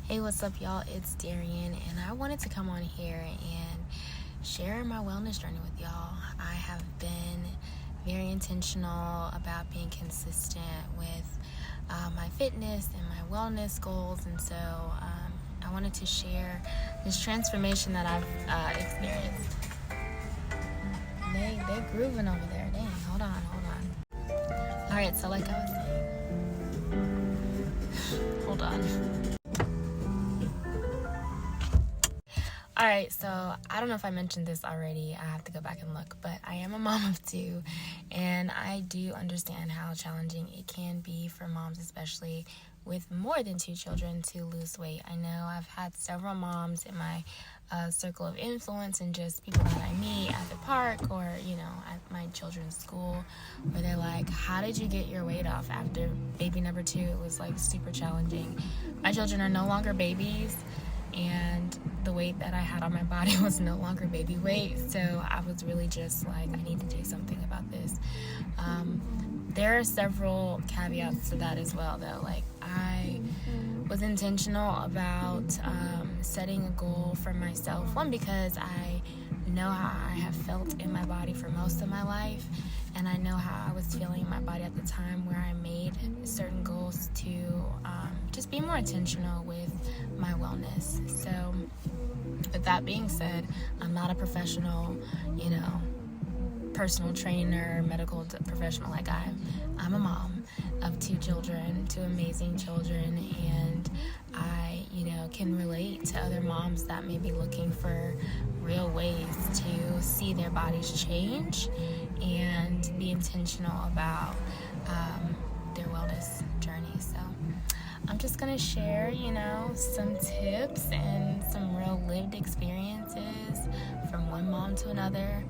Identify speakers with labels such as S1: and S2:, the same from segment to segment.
S1: Hey, what's up, y'all? It's Darian, and I wanted to come on here and share my wellness journey with y'all. I have been very intentional about being consistent with my fitness and my wellness goals, and so I wanted to share this transformation that I've experienced. They grooving over there. Dang, hold on. All right, so like I was saying, hold on. All right, so I don't know if I mentioned this already. I have to go back and look, but I am a mom of two, and I do understand how challenging it can be for moms, especially with more than two children, to lose weight. I know I've had several moms in my circle of influence and just people that I meet at the park or, at my children's school, where they're like, how did you get your weight off after baby number two? It was like super challenging. My children are no longer babies, and the weight that I had on my body was no longer baby weight, so I was really just like, I need to do something about this. There are several caveats to that as well, though. Like, I was intentional about setting a goal for myself. One, because I know how I have felt in my body for most of my life, and I know how I was feeling in my body at the time where I made certain goals to just be more intentional with my wellness. So with that being said, I'm not a professional, personal trainer, medical professional. Like, I'm a mom of two children, two amazing children, and I, can relate to other moms that may be looking for real ways to see their bodies change and be intentional about their wellness journey. So I'm just gonna share, some tips and some real lived experiences from one mom to another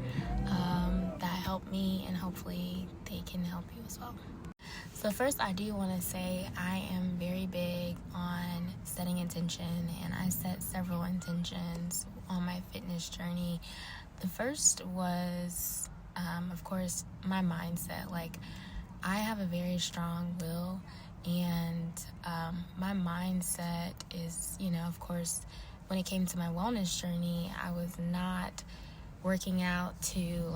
S1: that helped me, and hopefully they can help you as well. So first, I do want to say I am very big on setting intention, and I set several intentions on my fitness journey. The first was, of course, my mindset. Like, I have a very strong will, and my mindset is, of course, when it came to my wellness journey, I was not working out to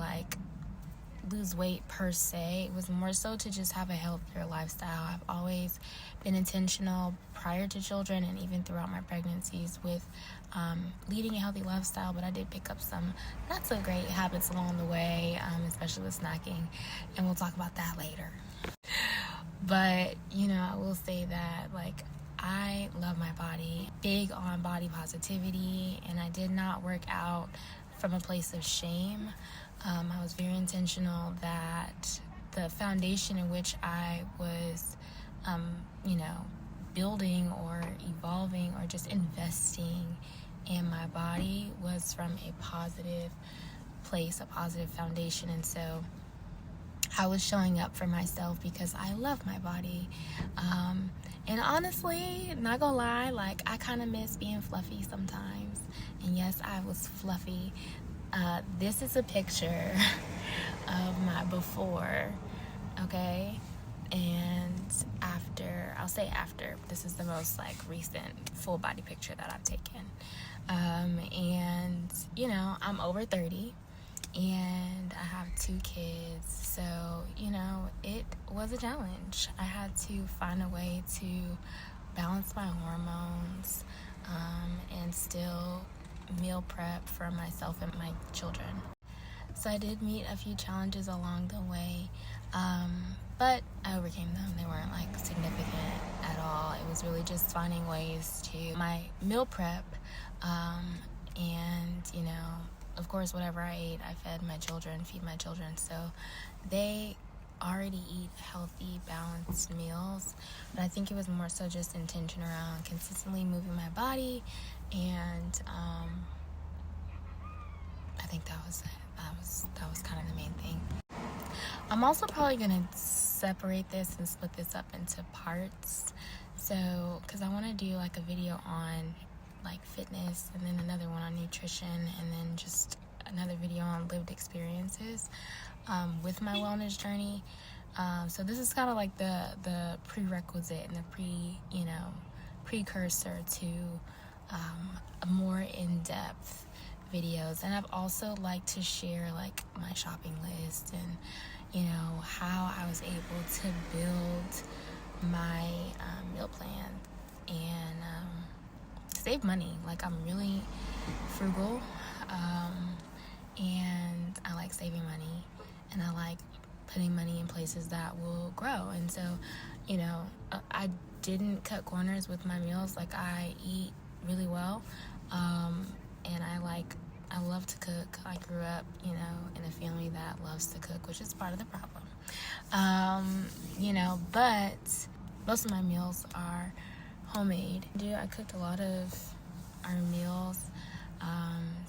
S1: lose weight per se. It was more so to just have a healthier lifestyle. I've always been intentional prior to children and even throughout my pregnancies with leading a healthy lifestyle, but I did pick up some not so great habits along the way, especially with snacking, and we'll talk about that later. But I will say that I love my body, big on body positivity, and I did not work out from a place of shame. I was very intentional that the foundation in which I was, building or evolving or just investing in my body was from a positive place, a positive foundation. And so I was showing up for myself because I love my body. And honestly, not gonna lie, I kind of miss being fluffy sometimes. And yes, I was fluffy. This is a picture of my before, okay? And after, I'll say after, this is the most recent full body picture that I've taken. And I'm over 30 and I have two kids, so it was a challenge. I had to find a way to balance my hormones and still meal prep for myself and my children. So I did meet a few challenges along the way, but I overcame them. They weren't significant at all. It was really just finding ways to my meal prep, and of course, whatever I ate, I feed my children, so they already eat healthy, balanced meals. But I think it was more so just intention around consistently moving my body, and I think that was it. That was kind of the main thing. I'm also probably gonna separate this and split this up into parts, so because I want to do a video on fitness, and then another one on nutrition, and then just another video on lived experiences with my wellness journey. So this is kind of the prerequisite and the precursor to a more in-depth videos. And I've also liked to share like my shopping list and, you know, how I was able to build my meal plan and save money. Like, I'm really frugal, and I like saving money, and I like putting money in places that will grow. And so, you know, I didn't cut corners with my meals. Like, I eat really well, and I love to cook. I grew up, you know, in a family that loves to cook, which is part of the problem. You know, but most of my meals are homemade. I cooked a lot of our meals,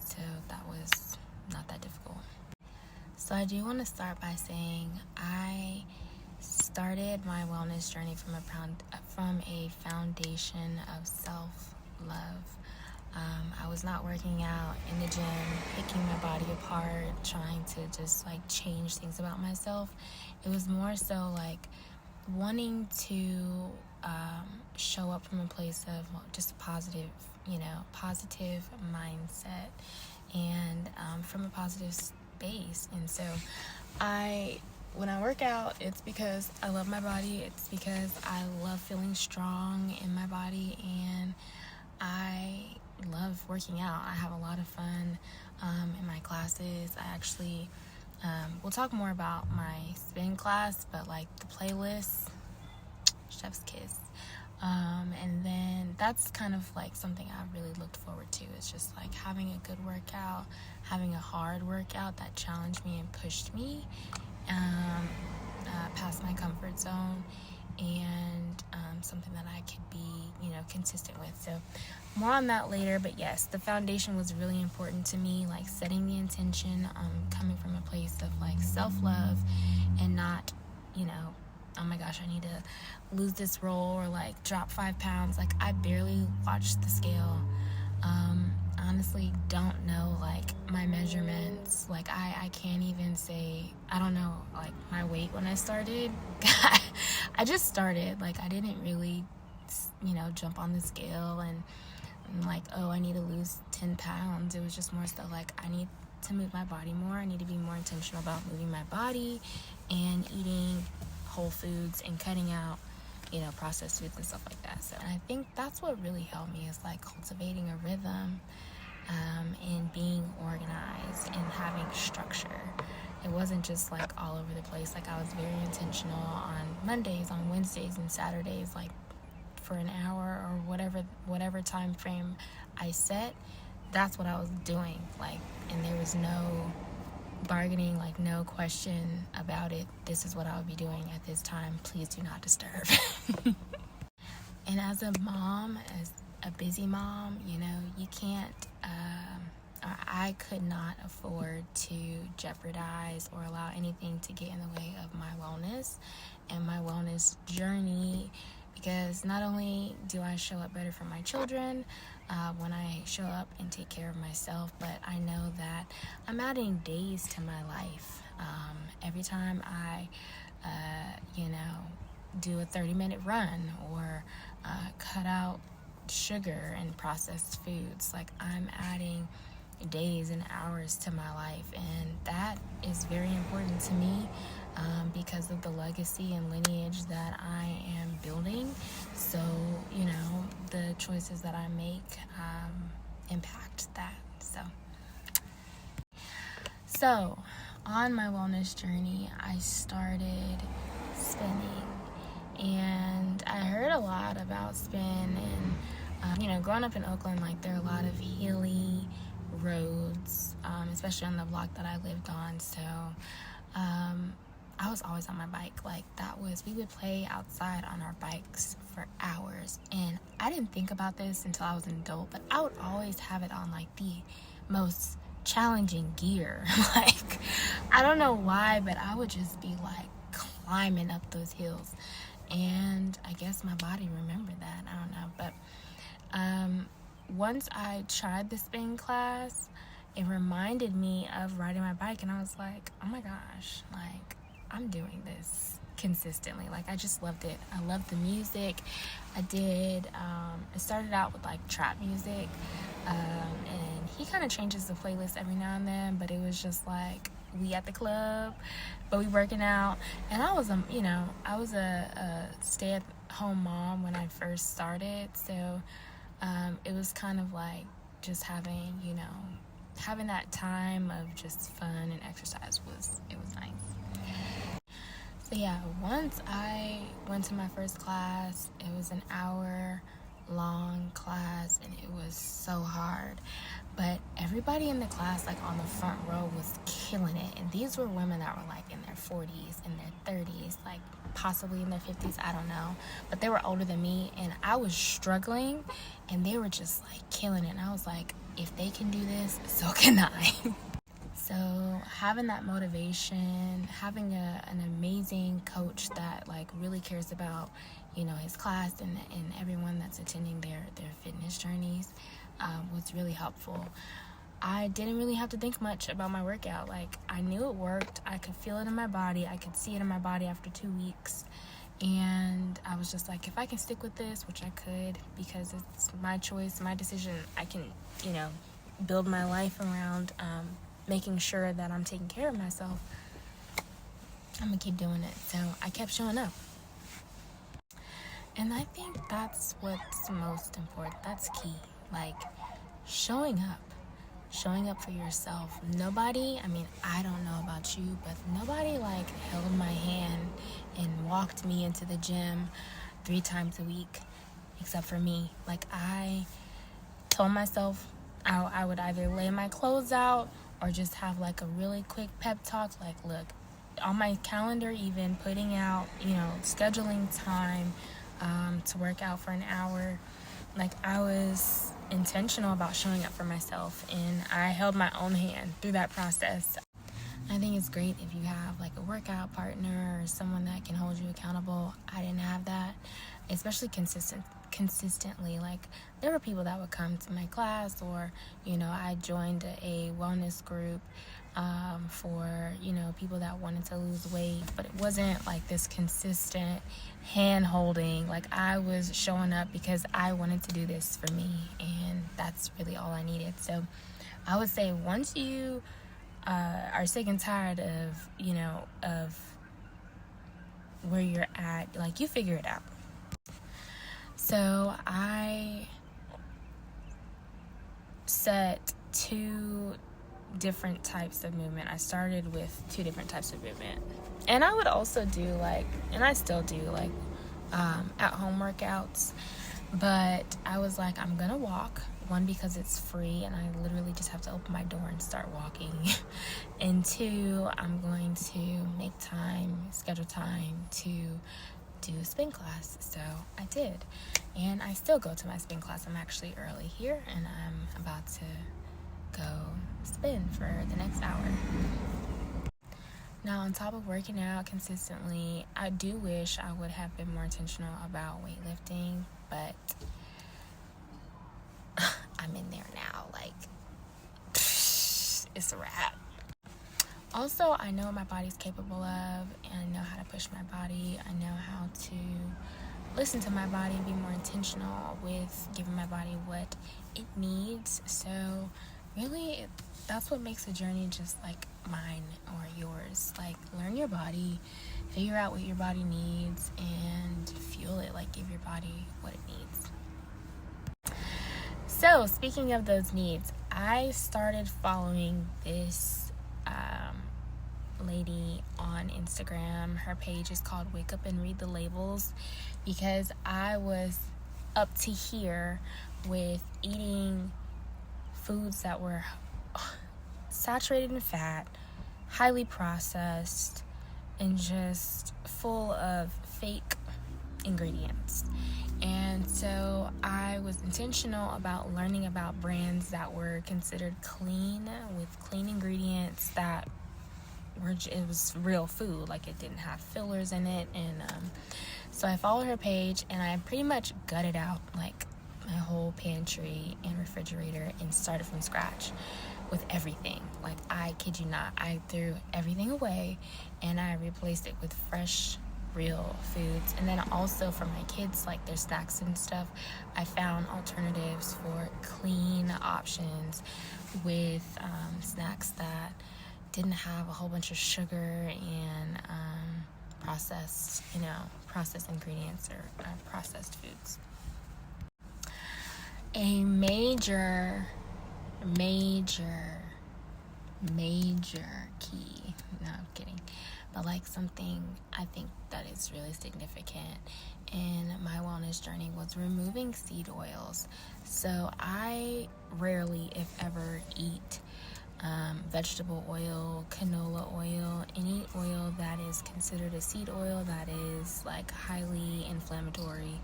S1: so that was not that difficult. So I do want to start by saying I started my wellness journey from a foundation of self-love. I was not working out in the gym, picking my body apart, trying to just like change things about myself. It was more so like wanting to show up from a place of just a positive mindset, and from a positive space. And so when I work out, it's because I love my body. It's because I love feeling strong in my body, and I love working out. I have a lot of fun in my classes. I actually we'll talk more about my spin class, but like the playlist, chef's kiss. And then that's kind of like something I really looked forward to. It's just like having a good workout, having a hard workout that challenged me and pushed me past my comfort zone, and something that I could be, you know, consistent with. So more on that later, but yes, the foundation was really important to me, like setting the intention, coming from a place of like self-love, and not, you know, oh my gosh, I need to lose this roll or like drop 5 pounds. Like, I barely watch the scale. Honestly don't know like my measurements. Like, I can't even say, I don't know like my weight when I started. I just started. Like, I didn't really, you know, jump on the scale and like, oh, I need to lose 10 pounds. It was just more so like, I need to move my body more. I need to be more intentional about moving my body and eating whole foods and cutting out, you know, processed foods and stuff like that. So I think that's what really helped me, is like cultivating a rhythm, and being organized and having structure. It wasn't just like all over the place. Like, I was very intentional on Mondays, on Wednesdays, and Saturdays, like for an hour or whatever time frame I set. That's what I was doing. Like, and there was no bargaining, like no question about it. This is what I would be doing at this time. Please do not disturb. And as a mom, as a busy mom, you know, you can't, or I could not afford to jeopardize or allow anything to get in the way of my wellness and my wellness journey, because not only do I show up better for my children when I show up and take care of myself, but I know that I'm adding days to my life. Every time I, you know, do a 30-minute run or cut out sugar and processed foods, like, I'm adding days and hours to my life, and that is very important to me because of the legacy and lineage that I am building. So, you know, the choices that I make impact that. So on my wellness journey, I started spinning, and I heard a lot about spin, and you know, growing up in Oakland, like, there are a lot of hilly roads, especially on the block that I lived on. So I was always on my bike. Like, we would play outside on our bikes for hours, and I didn't think about this until I was an adult, but I would always have it on like the most challenging gear. Like, I don't know why, but I would just be like climbing up those hills, and I guess my body remembered that. I don't know, but once I tried the spin class, it reminded me of riding my bike, and I was like, oh my gosh, like, I'm doing this consistently. Like, I just loved it. I loved the music. It started out with like trap music, and he kind of changes the playlist every now and then, but it was just like, we at the club, but we working out. And I was a stay-at-home mom when I first started, so it was kind of like just having that time of just fun and exercise was nice. So yeah, once I went to my first class, it was an hour-long class, and it was so hard. But everybody in the class, like on the front row, was killing it. And these were women that were like in their 40s, in their 30s, like possibly in their 50s, I don't know. But they were older than me, and I was struggling, and they were just like killing it. And I was like, if they can do this, so can I. So having that motivation, having an amazing coach that like really cares about, his class and everyone that's attending their fitness journeys was really helpful. I didn't really have to think much about my workout. Like, I knew it worked. I could feel it in my body. I could see it in my body after 2 weeks. And I was just like, if I can stick with this, which I could, because it's my choice, my decision, I can, build my life around making sure that I'm taking care of myself. I'm gonna keep doing it. So I kept showing up. And I think that's what's most important. That's key. Like, showing up for yourself. Nobody, I don't know about you, but nobody like held my hand and walked me into the gym 3 times a week, except for me. Like, I told myself I would either lay my clothes out or just have like a really quick pep talk. Like, look, on my calendar, even putting out, scheduling time to work out for an hour. Like, I was intentional about showing up for myself, and I held my own hand through that process. I think it's great if you have like a workout partner or someone that can hold you accountable. I didn't have that, especially consistently. Like, there were people that would come to my class, or I joined a wellness group for people that wanted to lose weight, but it wasn't like this consistent hand holding. Like, I was showing up because I wanted to do this for me, and that's really all I needed. So I would say, once you are sick and tired of where you're at, like, you figure it out. So I set 2 different types of movement. I started with 2 different types of movement. And I would also do and I still do at-home workouts. But I was like, I'm gonna walk. 1, because it's free and I literally just have to open my door and start walking. And 2, I'm going to schedule time to do a spin class. So I did. And I still go to my spin class. I'm actually early here, and I'm about to go spin for the next hour. Now, on top of working out consistently, I do wish I would have been more intentional about weightlifting, but I'm in there now. Like, it's a wrap. Also, I know what my body's capable of, and I know how to push my body. I know how to listen to my body and be more intentional with giving my body what it needs. So really, that's what makes a journey just like mine or yours. Like, learn your body, figure out what your body needs, and fuel it. Like, give your body what it needs. So, speaking of those needs, I started following this lady on Instagram. Her page is called Wake Up and Read the Labels, because I was up to here with eating foods that were saturated in fat, highly processed, and just full of fake ingredients. And so I was intentional about learning about brands that were considered clean, with clean ingredients, that it was real food, like it didn't have fillers in it. And so I followed her page, and I pretty much gutted out like my whole pantry and refrigerator and started from scratch with everything. Like, I kid you not, I threw everything away and I replaced it with fresh real foods. And then also for my kids, like their snacks and stuff, I found alternatives for clean options with snacks that didn't have a whole bunch of sugar and processed ingredients or processed foods. A major key, no, I'm kidding, but like something I think that is really significant in my wellness journey was removing seed oils. So I rarely, if ever, eat vegetable oil, canola oil, any oil that is considered a seed oil that is like highly inflammatory.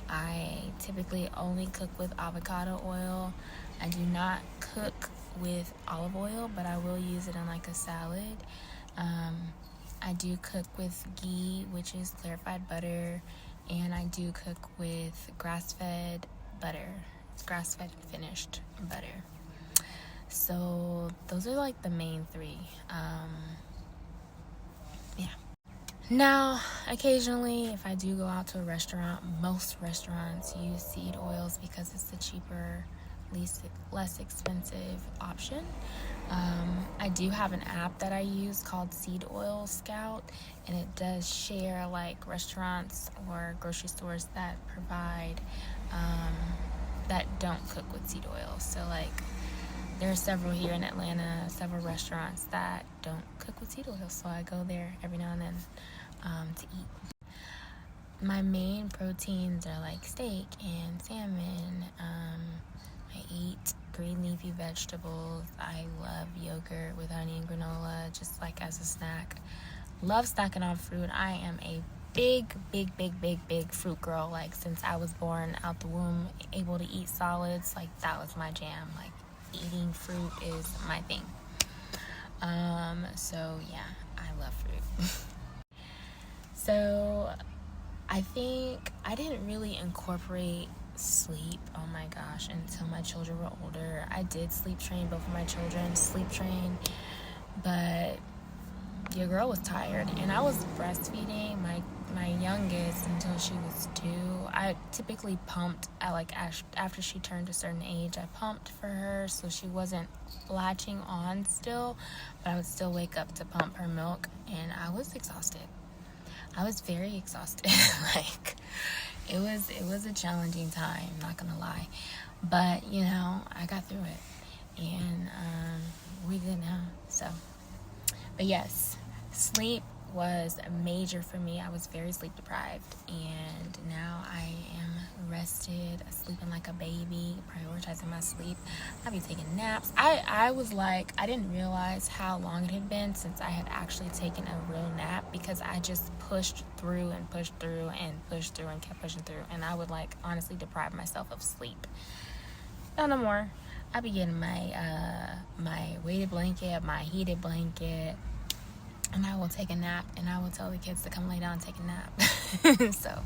S1: I typically only cook with avocado oil. I do not cook with olive oil, but I will use it in like a salad. I do cook with ghee, which is clarified butter, and I do cook with grass-fed butter. It's grass-fed finished butter. So those are like the main three. Yeah. Now, occasionally, if I do go out to a restaurant, most restaurants use seed oils because it's the cheaper, less expensive option. I do have an app that I use called Seed Oil Scout, and it does share like restaurants or grocery stores that provide, that don't cook with seed oil. So like there are several here in Atlanta, several restaurants that don't cook with seed oil, so I go there every now and then to eat. My main proteins are like steak and salmon. I eat green leafy vegetables. I love yogurt with honey and granola, just like as a snack. Love snacking on fruit. I am a big fruit girl. Like since I was born out the womb, able to eat solids, like that was my jam. Like eating fruit is my thing. So yeah, I love fruit. So I think I didn't really incorporate sleep, oh my gosh, until my children were older. I did sleep train both of my children, but your girl was tired, and I was breastfeeding my youngest until she was 2. I typically pumped after she turned a certain age. I pumped for her so she wasn't latching on still, but I would still wake up to pump her milk, and I was exhausted. I was very exhausted. Like it was a challenging time, not gonna lie, but you know, I got through it, and we good now. So, but yes, sleep was major for me. I was very sleep deprived, and now I am rested, sleeping like a baby, prioritizing my sleep. I be taking naps. I was like, I didn't realize how long it had been since I had actually taken a real nap, because I just pushed through and kept pushing through, and I would like honestly deprive myself of sleep. No more. I be getting my weighted blanket, my heated blanket, and I will take a nap, and I will tell the kids to come lay down and take a nap. So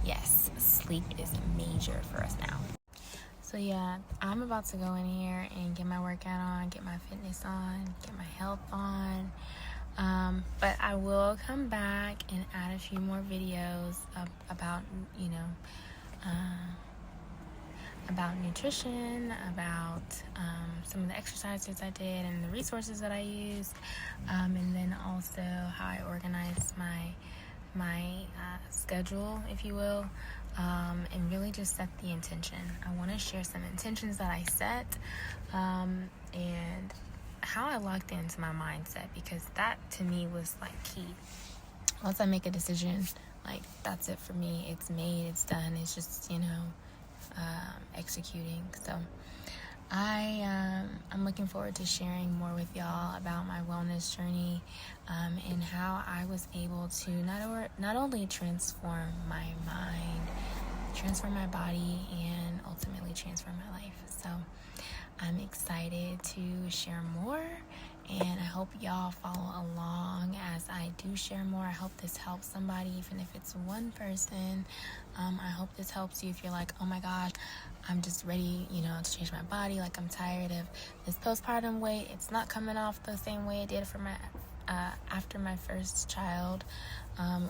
S1: yes, sleep is major for us now. So yeah, I'm about to go in here and get my workout on, get my fitness on, get my health on. But I will come back and add a few more videos about, about nutrition, about some of the exercises I did and the resources that I used, and then also how I organized my schedule, if you will, and really just set the intention. I want to share some intentions that I set, and how I locked into my mindset, because that to me was like key. Once I make a decision, like that's it for me. It's made, it's done. It's just, executing. So I'm looking forward to sharing more with y'all about my wellness journey, and how I was able to not only transform my mind, transform my body, and ultimately transform my life. So I'm excited to share more, and I hope y'all follow along as I do share more. I hope this helps somebody, even if it's one person. I hope this helps you if you're like, oh my gosh, I'm just ready, to change my body. Like I'm tired of this postpartum weight. It's not coming off the same way it did after my first child,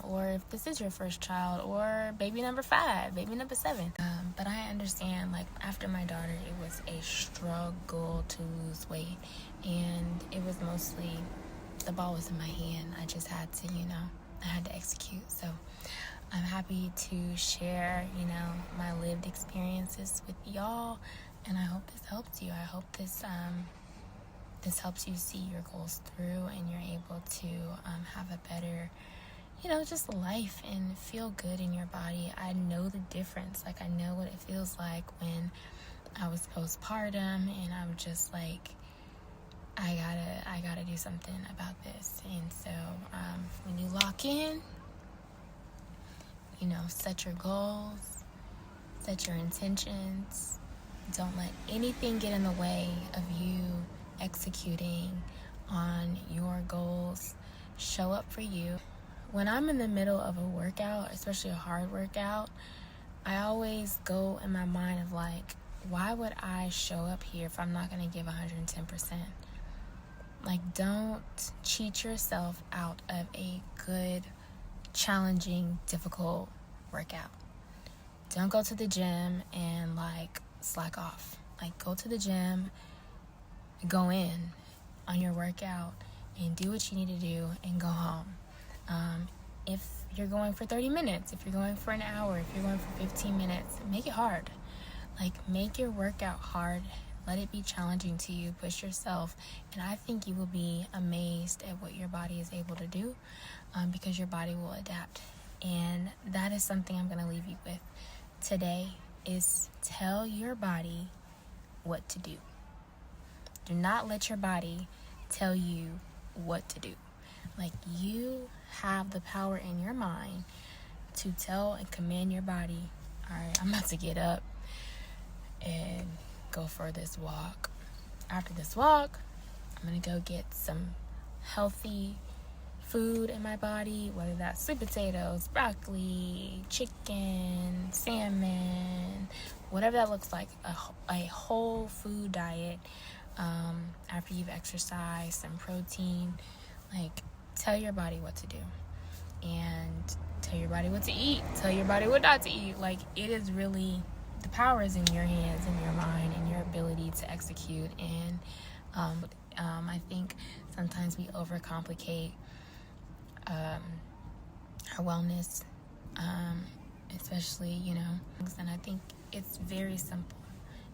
S1: or if this is your first child, or baby number 5, baby number 7. But I understand, like, after my daughter, it was a struggle to lose weight, and it was mostly, the ball was in my hand. I just had to, I had to execute. So I'm happy to share, my lived experiences with y'all, and I hope this helps you. I hope this helps you see your goals through, and you're able to have a better, just life and feel good in your body. I know the difference. Like, I know what it feels like when I was postpartum, and I'm just like, I gotta do something about this. And so when you lock in, set your goals, set your intentions. Don't let anything get in the way of you executing on your goals. Show up for you. When I'm in the middle of a workout, especially a hard workout, I always go in my mind of like, why would I show up here if I'm not going to give 110%? Like, don't cheat yourself out of a good, challenging, difficult workout. Don't go to the gym and like slack off. Like, go to the gym, go in on your workout and do what you need to do and go home. If you're going for 30 minutes, if you're going for an hour, if you're going for 15 minutes, make it hard. Like, make your workout hard. Let it be challenging to you. Push yourself. And I think you will be amazed at what your body is able to do, because your body will adapt. And that is something I'm going to leave you with today, is tell your body what to do. Do not let your body tell you what to do. Like, you have the power in your mind to tell and command your body, all right, I'm about to get up and go for this walk. After this walk, I'm going to go get some healthy food in my body, whether that's sweet potatoes, broccoli, chicken, salmon, whatever that looks like, a whole food diet. After you've exercised, some protein. Like, tell your body what to do, and tell your body what to eat, tell your body what not to eat. Like, it is really, the power is in your hands, in your mind, and your ability to execute. And I think sometimes we overcomplicate our wellness, especially, and I think it's very simple.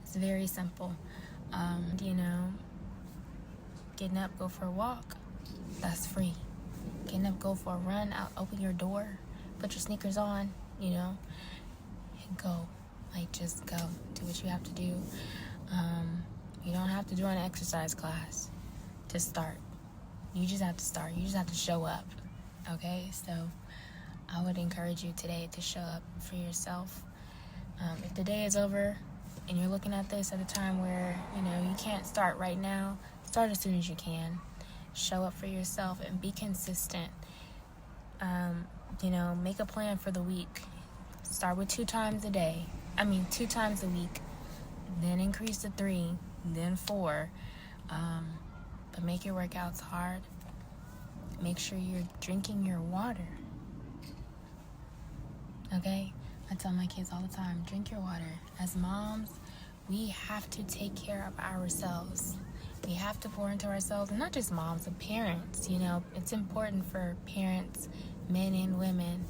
S1: It's very simple. Getting up, go for a walk, that's free. Getting up, go for a run, out, open your door, put your sneakers on, and go. Like, just go. Do what you have to do. You don't have to join an exercise class to start. You just have to start. You just have to show up. Okay? So I would encourage you today to show up for yourself. If the day is over and you're looking at this at a time where, you can't start right now, start as soon as you can. Show up for yourself and be consistent. Make a plan for the week. Start with 2 times a week. Then increase to 3, then 4. But make your workouts hard. Make sure you're drinking your water. Okay? I tell my kids all the time, drink your water. As moms, we have to take care of ourselves. We have to pour into ourselves, and not just moms, but parents. It's important for parents, men and women,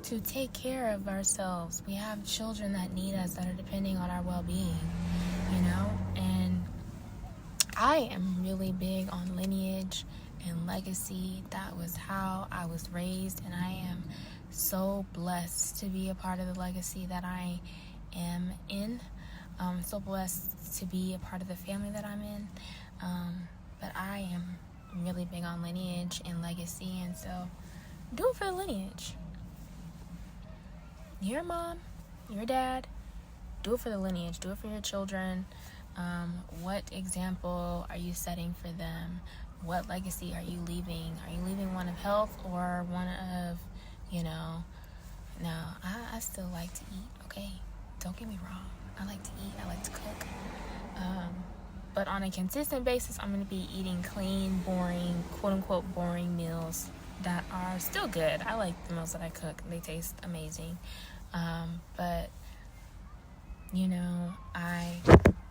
S1: to take care of ourselves. We have children that need us, that are depending on our well-being, and I am really big on lineage and legacy. That was how I was raised, and I am so blessed to be a part of the legacy that I am in. So blessed to be a part of the family that I'm in. But I am really big on lineage and legacy, and so do it for the lineage. Your mom, your dad, do it for the lineage. Do it for your children. What example are you setting for them? What legacy are you leaving? Are you leaving one of health or one of, no, I still like to eat, okay? Don't get me wrong. I like to eat. I like to cook. But on a consistent basis, I'm going to be eating clean, boring, quote-unquote boring meals that are still good. I like the meals that I cook. They taste amazing. But, you know, I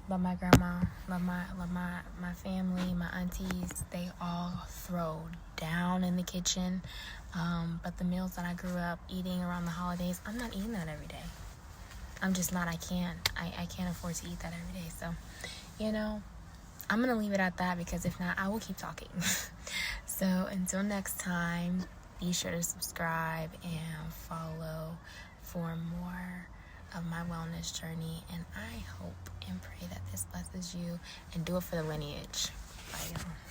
S1: love my grandma, love my family, my aunties. They all throw down in the kitchen. But the meals that I grew up eating around the holidays, I'm not eating that every day. I'm just not. I can't afford to eat that every day. So, you know, I'm going to leave it at that, because if not, I will keep talking. So until next time, be sure to subscribe and follow for more of my wellness journey. And I hope and pray that this blesses you, and do it for the lineage. Bye, y'all.